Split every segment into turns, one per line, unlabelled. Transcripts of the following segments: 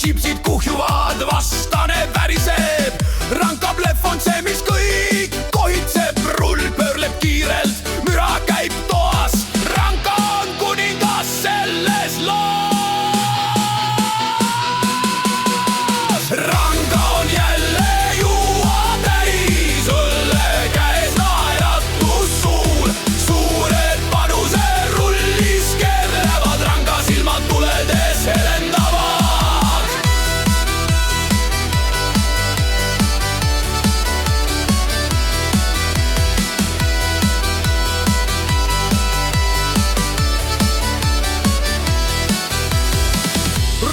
sipsid kuhjuvad, vastane väriseb. Ranka blef on see, mis kõik kohitseb. Rull pöörleb kiirelt, müra käib toas. Ranka on kuningas selles loos. Ranka on jälle juua täis, õlle käes naeratus suul. Suured panuse rullis keerlevad, Ranka silmad tuledes helendavad.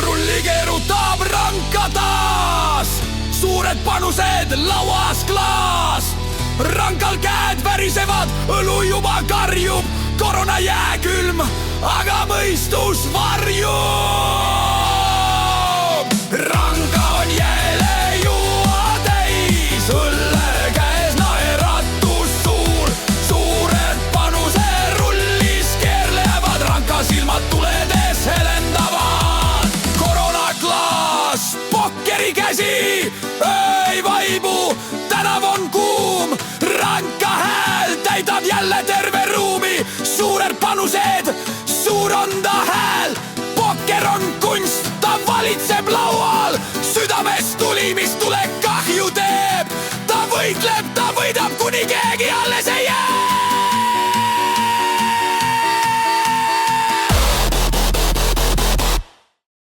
Rulli keerutab Ranka taas, suured panused lauas klaas. Rankal käed värisevad, õlu juba karjub. Korona jääkülm, aga mõistus varjub. Ranka on jälle juua täis, õlle käes naeratus suur. Suured panuse rullis keerlevad, Ranka silmad tuledes helendavad. Koronaklaas, pokkerikäsi, ei vaibu, tänav on kuum. Ranka hääl täidab jälle terve ruumi. Suured panused, suur on ta hääl. Pokker on kunst, ta valitseb laual. Südames tuli, mis tule kahju teeb. Ta võitleb, ta võidab kuni keeb.